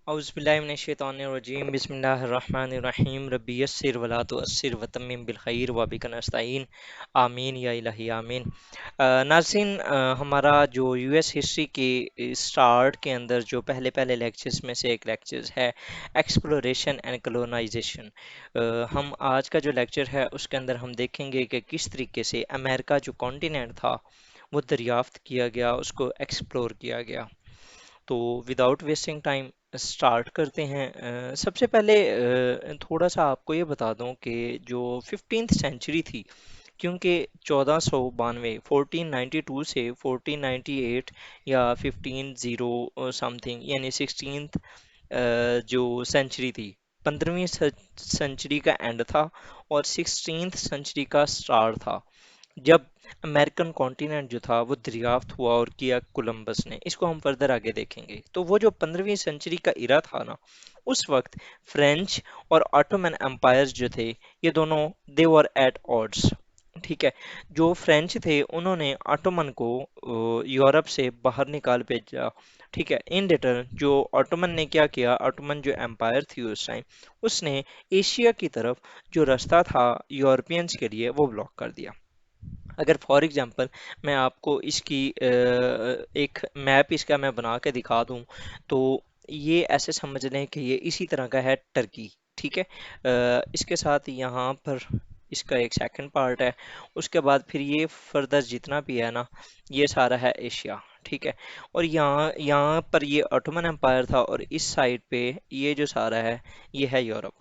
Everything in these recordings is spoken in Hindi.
औज़ुबिल्लाहिमिनश्शैतानिर्रजीम बिस्मिल्लाहिर्रहमानिर्रहीम रब्बि यस्सिर वला तुअस्सिर वतम्मिम बिल खैर व बिका नस्तईन आमीन या इलाही आमीन। नाज़रीन, हमारा जो यूएस हिस्ट्री के स्टार्ट के अंदर जो पहले पहले लेक्चर्स में से एक लेक्चर्स है एक्सप्लोरेशन एंड कलोनाइजेशन। हम आज का जो लेक्चर है उसके अंदर हम देखेंगे कि किस तरीके से अमेरिका जो कॉन्टिनेंट था वो दरियाफ्त किया गया, उसको एक्सप्लोर किया गया। तो विदाउट वेस्टिंग टाइम स्टार्ट करते हैं। सबसे पहले थोड़ा सा आपको ये बता दूं कि जो 15th सेंचुरी थी, क्योंकि 1492 1492 से 1498 या 1500 समथिंग यानी 16th जो सेंचुरी थी, 15वीं सेंचुरी का एंड था और 16th सेंचुरी का स्टार्ट था, जब अमेरिकन कॉन्टिनेंट जो था वो दरियाफ्त हुआ और किया कोलंबस ने। इसको हम फर्दर आगे देखेंगे। तो वो जो 15वीं सेंचुरी का इरा था ना, उस वक्त फ्रेंच और ऑटोमन एम्पायर्स जो थे, ये दोनों दे वर एट ऑड्स। ठीक है। जो फ्रेंच थे उन्होंने ऑटोमन को यूरोप से बाहर निकाल भेजा। ठीक है। इन रिटर्न जो ऑटोमन ने क्या किया, ऑटोमन जो एम्पायर थी उस टाइम, उसने एशिया की तरफ जो रास्ता था यूरोपियंस के लिए वो ब्लॉक कर दिया। अगर फॉर एग्जांपल मैं आपको इसकी एक मैप इसका मैं बना के दिखा दूं, तो ये ऐसे समझ लें कि ये इसी तरह का है टर्की। ठीक है। इसके साथ यहाँ पर इसका एक सेकंड पार्ट है। उसके बाद फिर ये फर्दर जितना भी है ना, ये सारा है एशिया। ठीक है। और यहाँ यहाँ पर ये ऑटोमन एम्पायर था और इस साइड पे ये जो सारा है ये है यूरोप।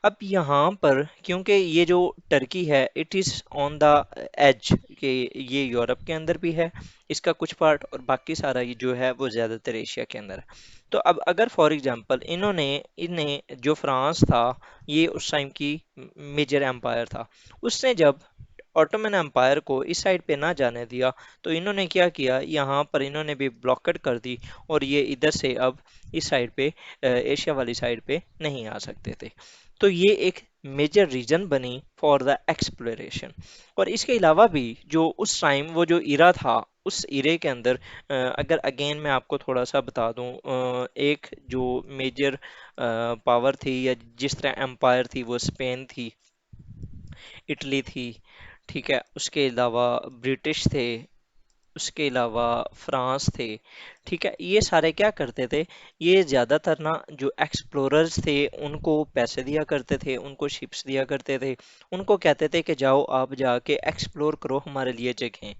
अब यहाँ पर क्योंकि ये जो टर्की है it is on the edge, कि ये यूरोप के अंदर भी है इसका कुछ पार्ट, और बाकी सारा ये जो है वो ज़्यादातर एशिया के अंदर है। तो अब अगर फॉर एग्जांपल इन्होंने इन्हें जो फ्रांस था, ये उस टाइम की मेजर एम्पायर था, उसने जब ऑटोमन एम्पायर को इस साइड पे ना जाने दिया, तो इन्होंने क्या किया, यहाँ पर इन्होंने भी ब्लॉकेट कर दी और ये इधर से अब इस साइड पे एशिया वाली साइड पे नहीं आ सकते थे। तो ये एक मेजर रीजन बनी फॉर द एक्सप्लोरेशन। और इसके अलावा भी जो उस टाइम वो जो इरा था, उस इरे के अंदर अगर अगेन मैं आपको थोड़ा सा बता दूं, एक जो मेजर पावर थी या जिस तरह एम्पायर थी, वो स्पेन थी, इटली थी। ठीक है। उसके अलावा ब्रिटिश थे, उसके अलावा फ्रांस थे। ठीक है। ये सारे क्या करते थे, ये ज़्यादातर ना जो एक्सप्लोरर्स थे उनको पैसे दिया करते थे, उनको शिप्स दिया करते थे, उनको कहते थे कि जाओ आप जाके एक्सप्लोर करो हमारे लिए जगहें।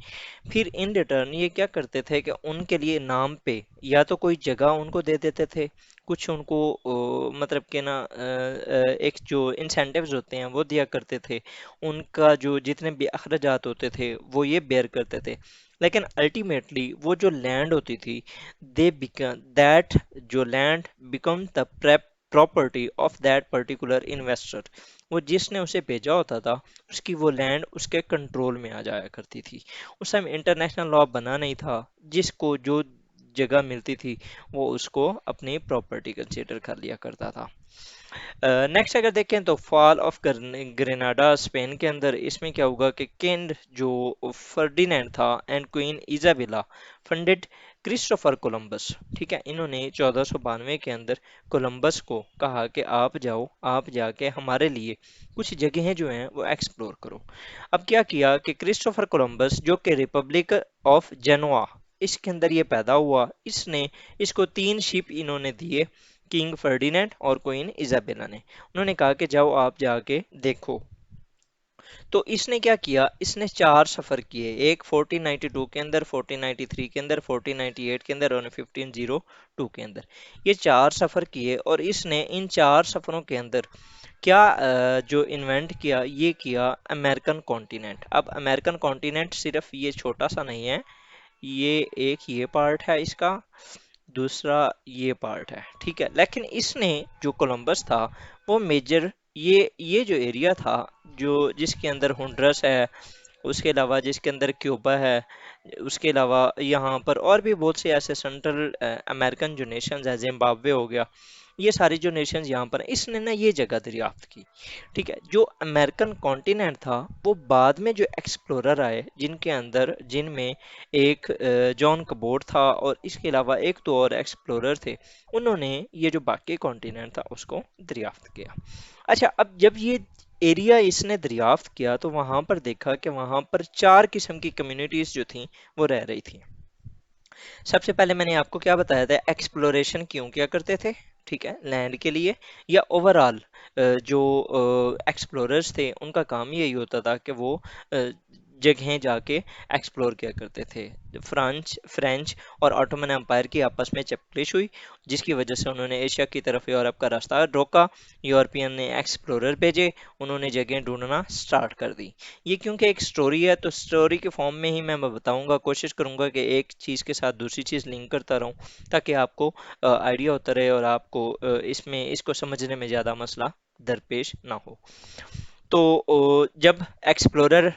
फिर इन रिटर्न ये क्या करते थे कि उनके लिए नाम पे या तो कोई जगह उनको दे देते थे, कुछ उनको मतलब कि ना एक जो इंसेंटिव्स होते हैं वो दिया करते थे, उनका जो जितने भी अखराजात होते थे वो ये बेयर करते थे। लेकिन अल्टीमेटली वो जो लैंड होती थी, दे बिकम दैट जो land become the property of that particular investor. वो जिसने उसे भेजा होता था, उसकी वो लैंड उसके कंट्रोल में आ जाया करती थी। उस टाइम इंटरनेशनल लॉ बना नहीं था, जिसको जो जगह मिलती थी वो उसको अपनी प्रॉपर्टी कंसीडर कर लिया करता था। नेक्स्ट अगर देखें तो फॉल ऑफ ग्रेनाडा स्पेन के अंदर, इसमें क्या होगा कि किंग जो फर्डिनेंड था and queen Isabella funded Christopher Columbus. ठीक है। इन्होंने 1492 के अंदर कोलंबस को कहा कि आप जाओ, आप जाके हमारे लिए कुछ जगहें जो हैं वो एक्सप्लोर करो। अब क्या किया कि क्रिस्टोफर कोलंबस जो कि रिपब्लिक ऑफ जेनोआ इसके अंदर ये पैदा हुआ, इसने इसको 3 शिप इन्होंने दिए, किंग फर्डिनेंड और क्वीन इजाबेला ने। उन्होंने कहा कि जाओ आप जाके देखो। तो इसने क्या किया, इसने 4 सफ़र किए, एक 1492 के अंदर, 1493 के अंदर, 1498 के अंदर और 1502 के अंदर। ये 4 सफ़र किए और इसने इन 4 सफ़रों के अंदर क्या जो इन्वेंट किया, ये किया अमेरिकन कॉन्टिनेंट। अब अमेरिकन कॉन्टिनेंट सिर्फ ये छोटा सा नहीं है, ये एक ये पार्ट है इसका, दूसरा ये पार्ट है। ठीक है। लेकिन इसने जो कोलंबस था वो मेजर ये जो एरिया था, जो जिसके अंदर होंडरस है, उसके अलावा जिसके अंदर क्यूबा है, उसके अलावा यहाँ पर और भी बहुत से ऐसे सेंट्रल अमेरिकन जो नेशंस है, जिम्बाब्वे हो गया, ये सारी जो नेशंस यहाँ पर हैं, इसने ना ये जगह दरियाफ्त की। ठीक है, जो अमेरिकन कॉन्टिनेंट था वो बाद में जो एक्सप्लोरर आए, जिनमें एक जॉन कबोट था और इसके अलावा एक दो और एक्सप्लोरर थे, उन्होंने ये जो बाकी कॉन्टिनेंट था उसको दरियाफ्त किया। अच्छा, अब जब ये एरिया इसने दरियाफ्त किया तो वहां पर देखा कि वहां पर चार किस्म की कम्युनिटीज जो थी वो रह रही थी। सबसे पहले मैंने आपको क्या बताया था, एक्सप्लोरेशन क्यों किया करते थे, ठीक है, लैंड के लिए, या ओवरऑल जो एक्सप्लोरर्स थे उनका काम यही होता था कि वो जगहें जाके एक्सप्लोर किया करते थे। फ्रांच फ्रेंच और ऑटोमन एम्पायर की आपस में चपलिश हुई, जिसकी वजह से उन्होंने एशिया की तरफ यूरोप का रास्ता रोका। यूरोपियन ने एक्सप्लोरर भेजे, उन्होंने जगह ढूंढना स्टार्ट कर दी। ये क्योंकि एक स्टोरी है तो स्टोरी के फॉर्म में ही मैं बताऊंगा, कोशिश करूंगा कि एक चीज़ के साथ दूसरी चीज़ लिंक करता रहूं, ताकि आपको आइडिया होता रहे और आपको इसमें इसको समझने में ज़्यादा मसला दरपेश ना हो। तो जब एक्सप्लोरर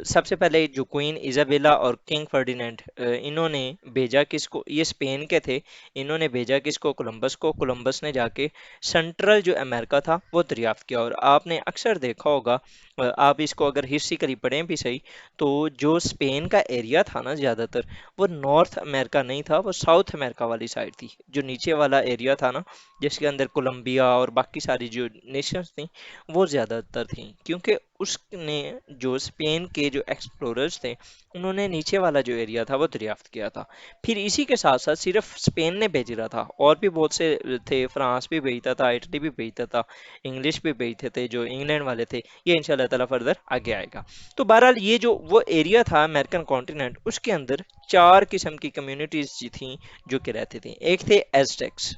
सबसे पहले जो क्वीन इजाबेला और किंग फर्डिनेंड, इन्होंने भेजा किसको, ये स्पेन के थे, इन्होंने भेजा किसको, कोलंबस को। कोलंबस ने जाके सेंट्रल जो अमेरिका था वो दरियाफ्त किया। और आपने अक्सर देखा होगा, आप इसको अगर हिस्ट्रिकली पढ़ें भी सही, तो जो स्पेन का एरिया था ना ज़्यादातर, वो नॉर्थ अमेरिका नहीं था, वो साउथ अमेरिका वाली साइड थी। जो नीचे वाला एरिया था ना, जिसके अंदर कोलंबिया और बाकी सारी जो नेशंस थी वो ज़्यादातर थी, क्योंकि उसने जो स्पेन के जो एक्सप्लोरर्स थे उन्होंने नीचे वाला जो एरिया था वो दरियाफ्त किया था। फिर इसी के साथ साथ सिर्फ स्पेन ने भेज रहा था, और भी बहुत से थे, फ्रांस भी भेजता था, इटली भी भेजता था, इंग्लिश भी भेजते थे, जो इंग्लैंड वाले थे, ये इंशाल्लाह ताला फर्दर आगे आएगा। तो बहरहाल ये जो वो एरिया था अमेरिकन कॉन्टिनेंट, उसके अंदर चार किस्म की कम्युनिटीज थी जो कि रहते थे। एक थे एजटेक्स,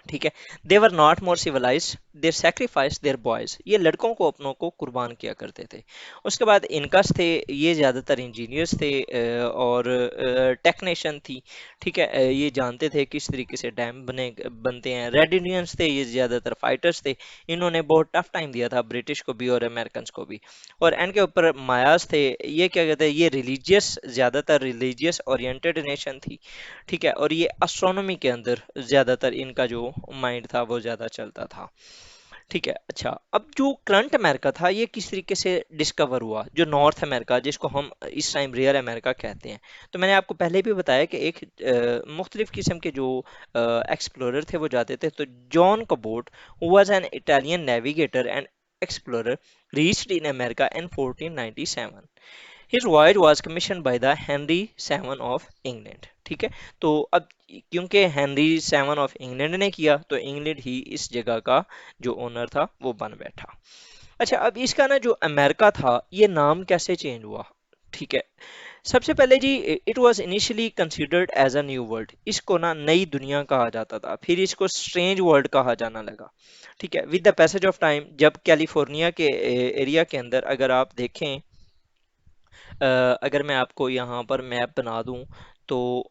ठीक है, they were not more civilise, they sacrifice their boys, ये लड़कों को अपनों को कुर्बान किया करते थे। उसके बाद इनकस थे, ये ज़्यादातर इंजीनियर्स थे और टेक्नीशियन थी। ठीक है, ये जानते थे किस तरीके से डैम बनते हैं। रेड इंडियंस थे, ये ज़्यादातर फाइटर्स थे, इन्होंने बहुत टफ टाइम दिया था ब्रिटिश को भी और अमेरिकन को भी। और इनके ऊपर मायास थे, ये क्या कहते हैं, ये रिलीजियस, ज़्यादातर रिलीजियस ओरिएंटेड नेशन थी। ठीक है, और ये एस्ट्रोनॉमी के अंदर ज़्यादातर इनका जो माइंड था वो ज़्यादा चलता था। ठीक है, अच्छा, अब जो करंट अमेरिका था ये किस तरीके से डिस्कवर हुआ, जो नॉर्थ अमेरिका जिसको हम इस टाइम रियल अमेरिका कहते हैं। तो मैंने आपको पहले भी बताया कि एक मुख्तलिफ किस्म के जो एक्सप्लोरर थे वो जाते थे। तो John Cabot was an Italian navigator and explorer reached in America in 1497। His voyage was commissioned by the Henry VII of England। ठीक है, तो अब क्योंकि हेनरी सेवन ऑफ इंग्लैंड ने किया तो इंग्लैंड ही इस जगह का जो ओनर था वो बन बैठा। अच्छा, अब इसका ना जो अमेरिका था ये नाम कैसे चेंज हुआ। ठीक है, सबसे पहले जी, it was initially considered as a new world, इसको ना नई दुनिया कहा जाता था, फिर इसको स्ट्रेंज वर्ल्ड कहा जाना लगा। ठीक है, with the passage of time, जब कैलिफोर्निया के एरिया के अंदर अगर आप देखें, अगर मैं आपको यहाँ पर मैप बना दूं, तो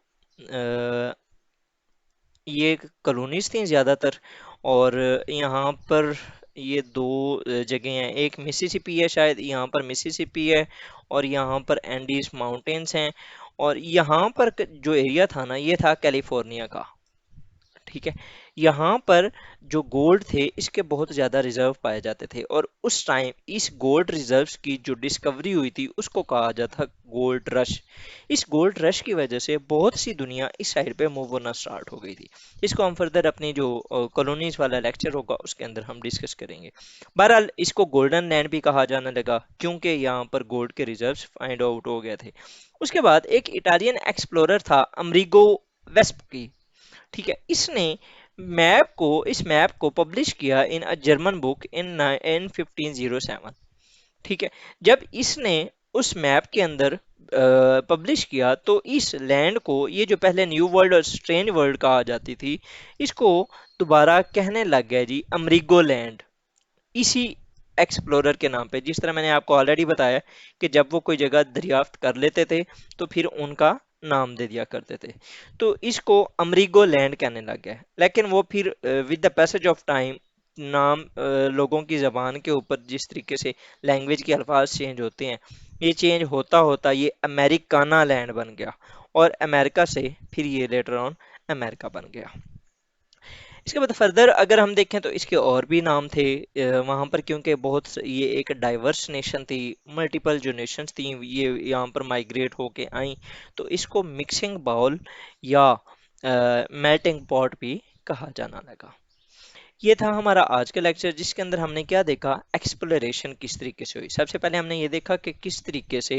ये कॉलोनीज थी ज़्यादातर। और यहाँ पर ये दो जगह हैं, एक मिसिसिपी है, शायद यहाँ पर मिसिसिपी है, और यहाँ पर एंडीज माउंटेन्स हैं। और यहाँ पर जो एरिया था ना ये था कैलिफोर्निया का। ठीक है, यहाँ पर जो गोल्ड थे इसके बहुत ज़्यादा रिजर्व पाए जाते थे, और उस टाइम इस गोल्ड रिजर्व्स की जो डिस्कवरी हुई थी उसको कहा जाता गोल्ड रश। इस गोल्ड रश की वजह से बहुत सी दुनिया इस साइड पे मूव होना स्टार्ट हो गई थी। इसको हम फर्दर अपनी जो कॉलोनीज वाला लेक्चर होगा उसके अंदर हम डिस्कस करेंगे। बहरहाल इसको गोल्डन लैंड भी कहा जाने लगा क्योंकि यहाँ पर गोल्ड के रिजर्व्स फाइंड आउट हो गए थे। उसके बाद एक इटालियन एक्सप्लोरर था अमरीगो वेस्पुकी। ठीक है, इसने इस मैप को पब्लिश किया इन अ जर्मन बुक इन 1507। ठीक है, जब इसने उस मैप के अंदर पब्लिश किया तो इस लैंड को, ये जो पहले न्यू वर्ल्ड और स्ट्रेंज वर्ल्ड कहा जाती थी, इसको दोबारा कहने लग गया जी अमरीगो लैंड, इसी एक्सप्लोरर के नाम पे। जिस तरह मैंने आपको ऑलरेडी बताया कि जब वो कोई जगह दरियाफ्त कर लेते थे तो फिर उनका नाम दे दिया करते थे, तो इसको अमरीगो लैंड कहने लग गया। लेकिन वो फिर with the passage of time नाम लोगों की ज़बान के ऊपर जिस तरीके से लैंग्वेज के अल्फाज चेंज होते हैं, ये चेंज होता होता ये अमेरिकाना लैंड बन गया, और अमेरिका से फिर ये लेटर ऑन अमेरिका बन गया। इसके बाद फर्दर अगर हम देखें तो इसके और भी नाम थे वहाँ पर, क्योंकि ये एक डाइवर्स नेशन थी, मल्टीपल जो नेशंस थी ये यहाँ पर माइग्रेट होके आई, तो इसको मिक्सिंग बाउल या मेल्टिंग पॉट भी कहा जाना लगा। ये था हमारा आज का लेक्चर, जिसके अंदर हमने क्या देखा, एक्सप्लोरेशन किस तरीके से हुई। सबसे पहले हमने ये देखा कि किस तरीके से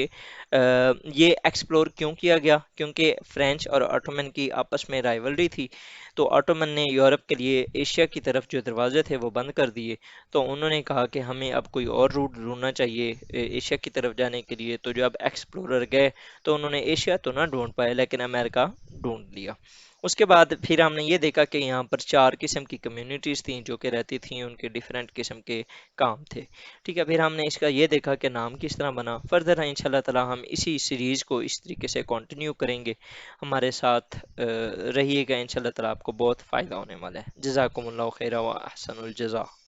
ये एक्सप्लोर क्यों किया गया, क्योंकि फ्रेंच और ऑटोमन की आपस में राइवलरी थी। तो ऑटोमन ने यूरोप के लिए एशिया की तरफ जो दरवाजे थे वो बंद कर दिए, तो उन्होंने कहा कि हमें अब कोई और रूट ढूंढना चाहिए एशिया की तरफ जाने के लिए। तो जब एक्सप्लोरर गए तो उन्होंने एशिया तो ना ढूंढ पाए, लेकिन अमेरिका ढूंढ लिया। उसके बाद फिर हमने ये देखा कि यहाँ पर चार किस्म की कम्युनिटीज़ थी जो कि रहती थी, उनके डिफरेंट किस्म के काम थे। ठीक है, फिर हमने इसका ये देखा कि नाम किस तरह बना। फर्दर इंशाल्लाह ताला हम इसी सीरीज़ को इस तरीके से कंटिन्यू करेंगे। हमारे साथ रहिएगा, इंशाल्लाह ताला आपको बहुत फ़ायदा होने वाला है। जज़ाकुमुल्लाह खैरा व अहसनुल जज़ा।